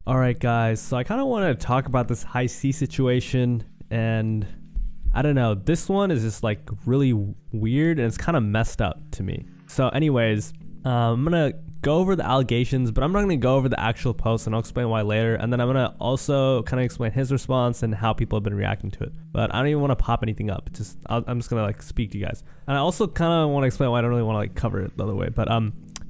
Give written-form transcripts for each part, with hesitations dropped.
Alright guys, so I kind of want to talk about this high C situation, and I don't know, this one is just like really weird and it's kind of messed up to me. So anyways, I'm going to go over the allegations, but I'm not going to go over the actual post, and I'll explain why later. And then I'm going to also kind of explain his response and how people have been reacting to it. But I don't even want to pop anything up. I'm just going to like speak to you guys. And I also kind of want to explain why I don't really want to like cover it the other way. But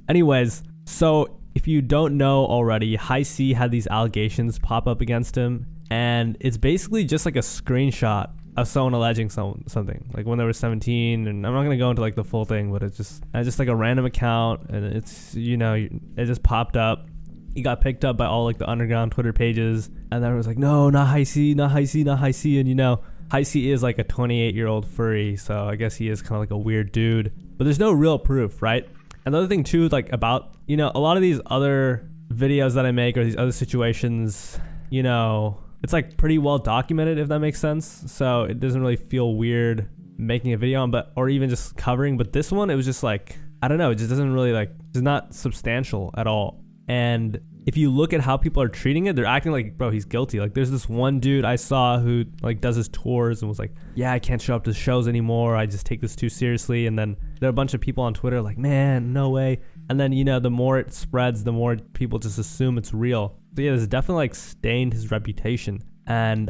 anyways, so if you don't know already, High C had these allegations pop up against him, and it's basically just like a screenshot of someone alleging something like when they were 17, and I'm not gonna go into like the full thing, but it's just like a random account, and it's, you know, it just popped up. He got picked up by all like the underground Twitter pages, and then it was like, no, not High C, not High C, not High C. And you know, High C is like a 28-year-old furry, so I guess he is kind of like a weird dude, but there's no real proof, right? Another thing too, like about, you know, a lot of these other videos that I make or these other situations, you know, it's like pretty well documented, if that makes sense. So it doesn't really feel weird making a video on, or even just covering. But this one, it was just like, I don't know, it just doesn't really like, it's not substantial at all. And if you look at how people are treating it, they're acting like, bro, he's guilty. Like there's this one dude I saw who like does his tours and was like, yeah, I can't show up to shows anymore. I just take this too seriously. And then there are a bunch of people on Twitter like, man, no way. And then, you know, the more it spreads, the more people just assume it's real. So yeah, this definitely like stained his reputation. And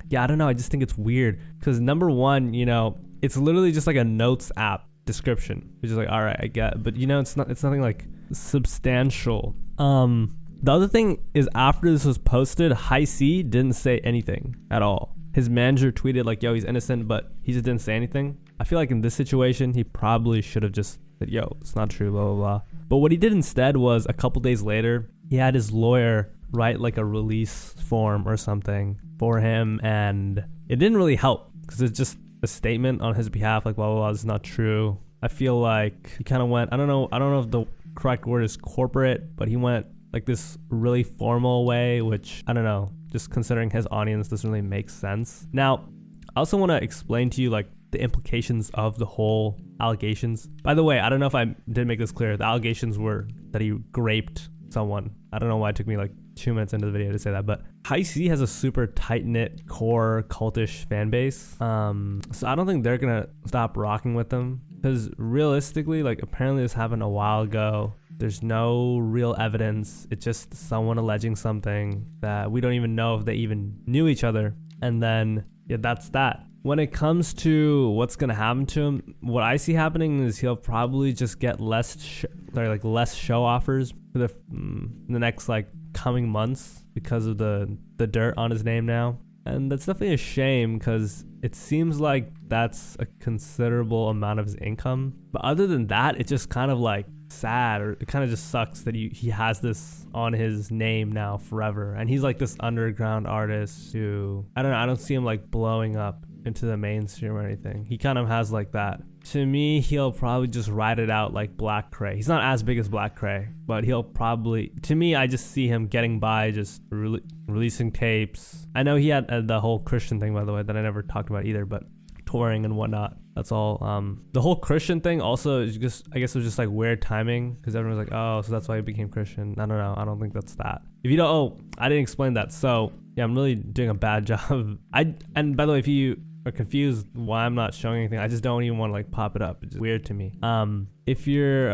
yeah, I don't know. I just think it's weird because number one, you know, it's literally just like a notes app description, which is like, all right, I get, but you know, it's nothing like substantial. The other thing is, after this was posted, High C didn't say anything at all. His manager tweeted like, yo, he's innocent, but he just didn't say anything. I feel like in this situation, he probably should have just said, yo, it's not true, blah, blah, blah. But what he did instead was, a couple days later, he had his lawyer write like a release form or something for him, and it didn't really help because it's just a statement on his behalf, like, blah, blah, blah, this is not true. I feel like he kind of went, I don't know if the correct word is corporate, but he went like this really formal way, which I don't know, just considering his audience doesn't really make sense. Now, I also want to explain to you like the implications of the whole allegations. By the way, I don't know if I did make this clear. The allegations were that he raped someone. I don't know why it took me like 2 minutes into the video to say that, but High C has a super tight-knit core cultish fan base. So I don't think they're gonna stop rocking with them, because realistically, like, apparently this happened a while ago. There's no real evidence. It's just someone alleging something that we don't even know if they even knew each other. And then, yeah, that's that. When it comes to what's going to happen to him, what I see happening is he'll probably just get less show offers for the next like coming months because of the dirt on his name now. And that's definitely a shame, because it seems like that's a considerable amount of his income. But other than that, it's just kind of like sad, or it kind of just sucks that he has this on his name now forever. And he's like this underground artist who, I don't see him like blowing up into the mainstream or anything. He kind of has like that. To me, he'll probably just ride it out like Black Cray. He's not as big as Black Cray, but he'll probably, to me, I just see him getting by, just releasing tapes. I know he had the whole Christian thing, by the way, that I never talked about either, but touring and whatnot. That's all. The whole Christian thing also is just, I guess it was just like weird timing, because everyone was like, oh, so that's why he became Christian. I don't know. I don't think that's that. If you don't, I didn't explain that. So yeah, I'm really doing a bad job. And by the way, if you are confused why I'm not showing anything, I just don't even want to like pop it up. It's just weird to me. If you're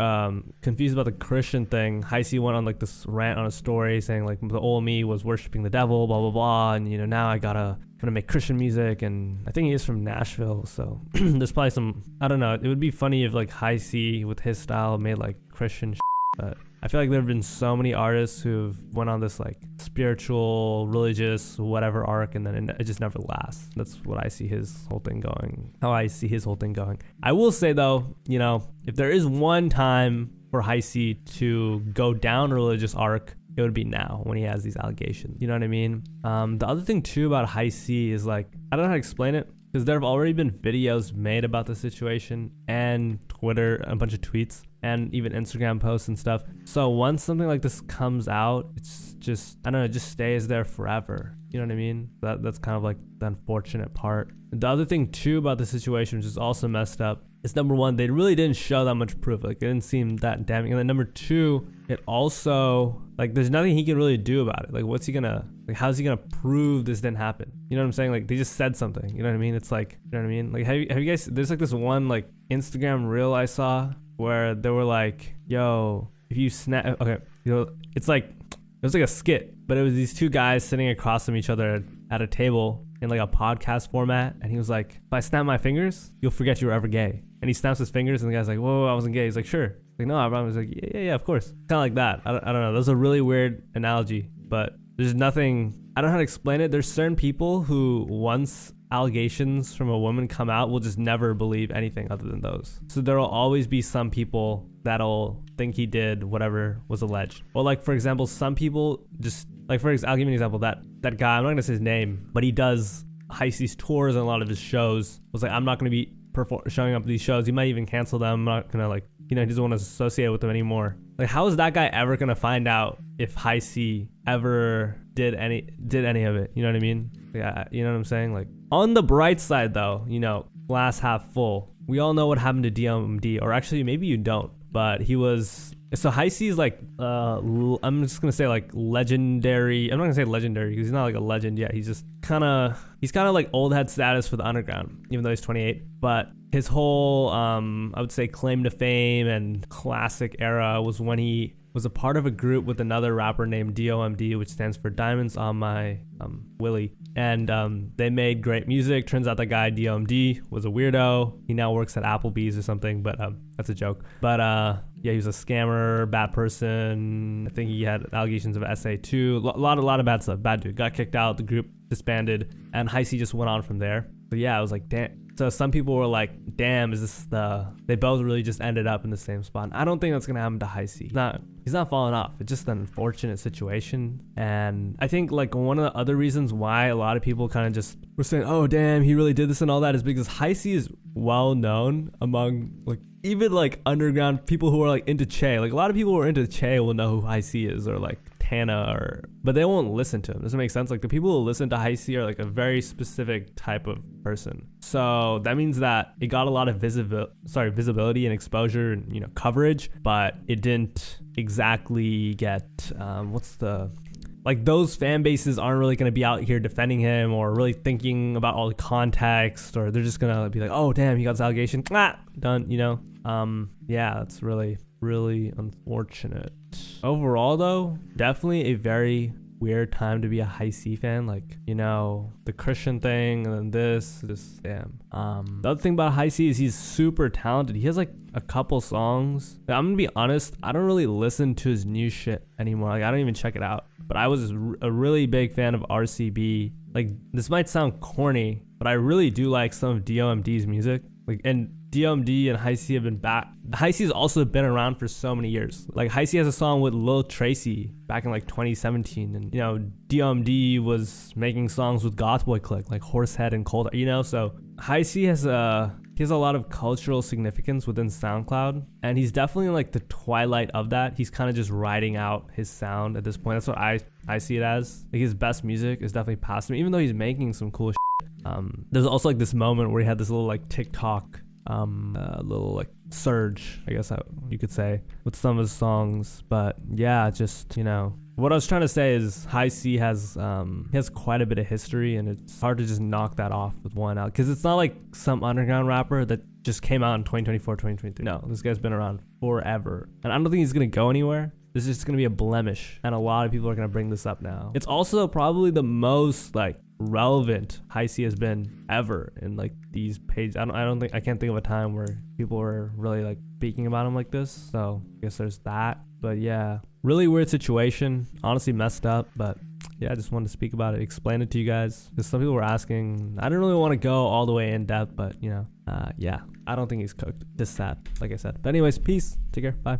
confused about the Christian thing, High C went on like this rant on a story saying like the old me was worshiping the devil, blah blah blah, and you know, now I gonna make Christian music. And I think he is from Nashville, so there's probably some, I don't know, it would be funny if like High C with his style made like Christian but I feel like there have been so many artists who've went on this like spiritual, religious, whatever arc, and then it just never lasts. That's what I see his whole thing going. How I see his whole thing going. I will say though, you know, if there is one time for High C to go down a religious arc, it would be now when he has these allegations. You know what I mean? The other thing too about High C is like, I don't know how to explain it, because there have already been videos made about the situation, and Twitter, a bunch of tweets, and even Instagram posts and stuff. So once something like this comes out, it's just, I don't know, it just stays there forever. You know what I mean? That's kind of like the unfortunate part. The other thing too about the situation, which is also messed up, it's number one, they really didn't show that much proof. Like, it didn't seem that damning. And then number two, it also, like, there's nothing he can really do about it. Like, what's he gonna, like, how's he gonna prove this didn't happen? You know what I'm saying? Like, they just said something. You know what I mean? It's like, you know what I mean? Like, have you guys, there's like this one, like, Instagram reel I saw where they were like, yo, if you snap, okay, you know, it's like, it was like a skit, but it was these two guys sitting across from each other at a table in like a podcast format, and he was like, if I snap my fingers, you'll forget you were ever gay. And he snaps his fingers, and the guy's like, whoa, I wasn't gay. He's like, sure. Like, no, I was like, yeah, of course. Kind of like that. I don't know. That was a really weird analogy, but there's nothing, I don't know how to explain it. There's certain people who, once allegations from a woman come out, will just never believe anything other than those. So there will always be some people that'll think he did whatever was alleged. Well, like, for example, some people just, like, I'll give you an example. That guy, I'm not gonna say his name, but he does High-C's tours and a lot of his shows. Was like, I'm not gonna be showing up at these shows. He might even cancel them. I'm not gonna, like, you know, he doesn't want to associate with them anymore. Like, how is that guy ever gonna find out if High-C ever did any of it? You know what I mean? Like, you know what I'm saying? Like, on the bright side though, you know, glass half full, we all know what happened to DMD, or actually maybe you don't, but he was, so High-C is like, I'm just gonna say like legendary. I'm not gonna say legendary because he's not like a legend yet. He's just kind of like old head status for the underground, even though he's 28. But his whole, I would say, claim to fame and classic era was when he was a part of a group with another rapper named DOMD, which stands for Diamonds on My Willie. And they made great music. Turns out that guy DOMD was a weirdo. He now works at Applebee's or something, but that's a joke. But yeah, he was a scammer, bad person. I think he had allegations of SA too. A lot of bad stuff. Bad dude. Got kicked out. The group disbanded, and High-C just went on from there. But yeah, I was like, damn. So some people were like, damn, is this they both really just ended up in the same spot. And I don't think that's going to happen to High-C. He's not falling off. It's just an unfortunate situation. And I think like one of the other reasons why a lot of people kind of just were saying, oh, damn, he really did this and all that is because High-C is well known among like even like underground people who are like into Che. Like a lot of people who are into Che will know who High-C is, or like Tana, but they won't listen to him. Does it make sense? Like the people who listen to High-C are like a very specific type of person. So that means that it got a lot of visibility and exposure and, you know, coverage, but it didn't exactly get like those fan bases aren't really going to be out here defending him or really thinking about all the context, or they're just going to be like, oh damn, he got this allegation, done, you know. Yeah, that's really unfortunate. Overall though, definitely a very weird time to be a High-C fan. Like, you know, the Christian thing and then this damn. The other thing about High-C is he's super talented. He has like a couple songs. I'm gonna be honest, I don't really listen to his new shit anymore. Like I don't even check it out. But I was a really big fan of RCB. Like, this might sound corny, but I really do like some of DOMD's music. Like, and DOMD and High-C have been back. High-C has also been around for so many years. Like High-C has a song with Lil Tracy back in like 2017, and you know DOMD was making songs with Goth Boy Click like Horsehead and Cold, you know. So High-C has a lot of cultural significance within SoundCloud, and he's definitely like the twilight of that. He's kind of just riding out his sound at this point. That's what I see it as. Like his best music is definitely past him, even though he's making some cool shit. There's also like this moment where he had this little like TikTok little like surge, I guess you could say, with some of his songs. But yeah, just, you know, what I was trying to say is High-C has quite a bit of history, and it's hard to just knock that off with one out, because it's not like some underground rapper that just came out in 2024, 2023. No, this guy's been around forever, and I don't think he's gonna go anywhere. This is just gonna be a blemish, and a lot of people are gonna bring this up now. It's also probably the most like relevant High-C has been ever in like these pages. I can't think of a time where people were really like speaking about him like this. So I guess there's that. But yeah, really weird situation. Honestly messed up, but yeah, I just wanted to speak about it, explain it to you guys, because some people were asking. I didn't really want to go all the way in depth, but you know, yeah, I don't think he's cooked. Just sad, like I said. But anyways, peace. Take care. Bye.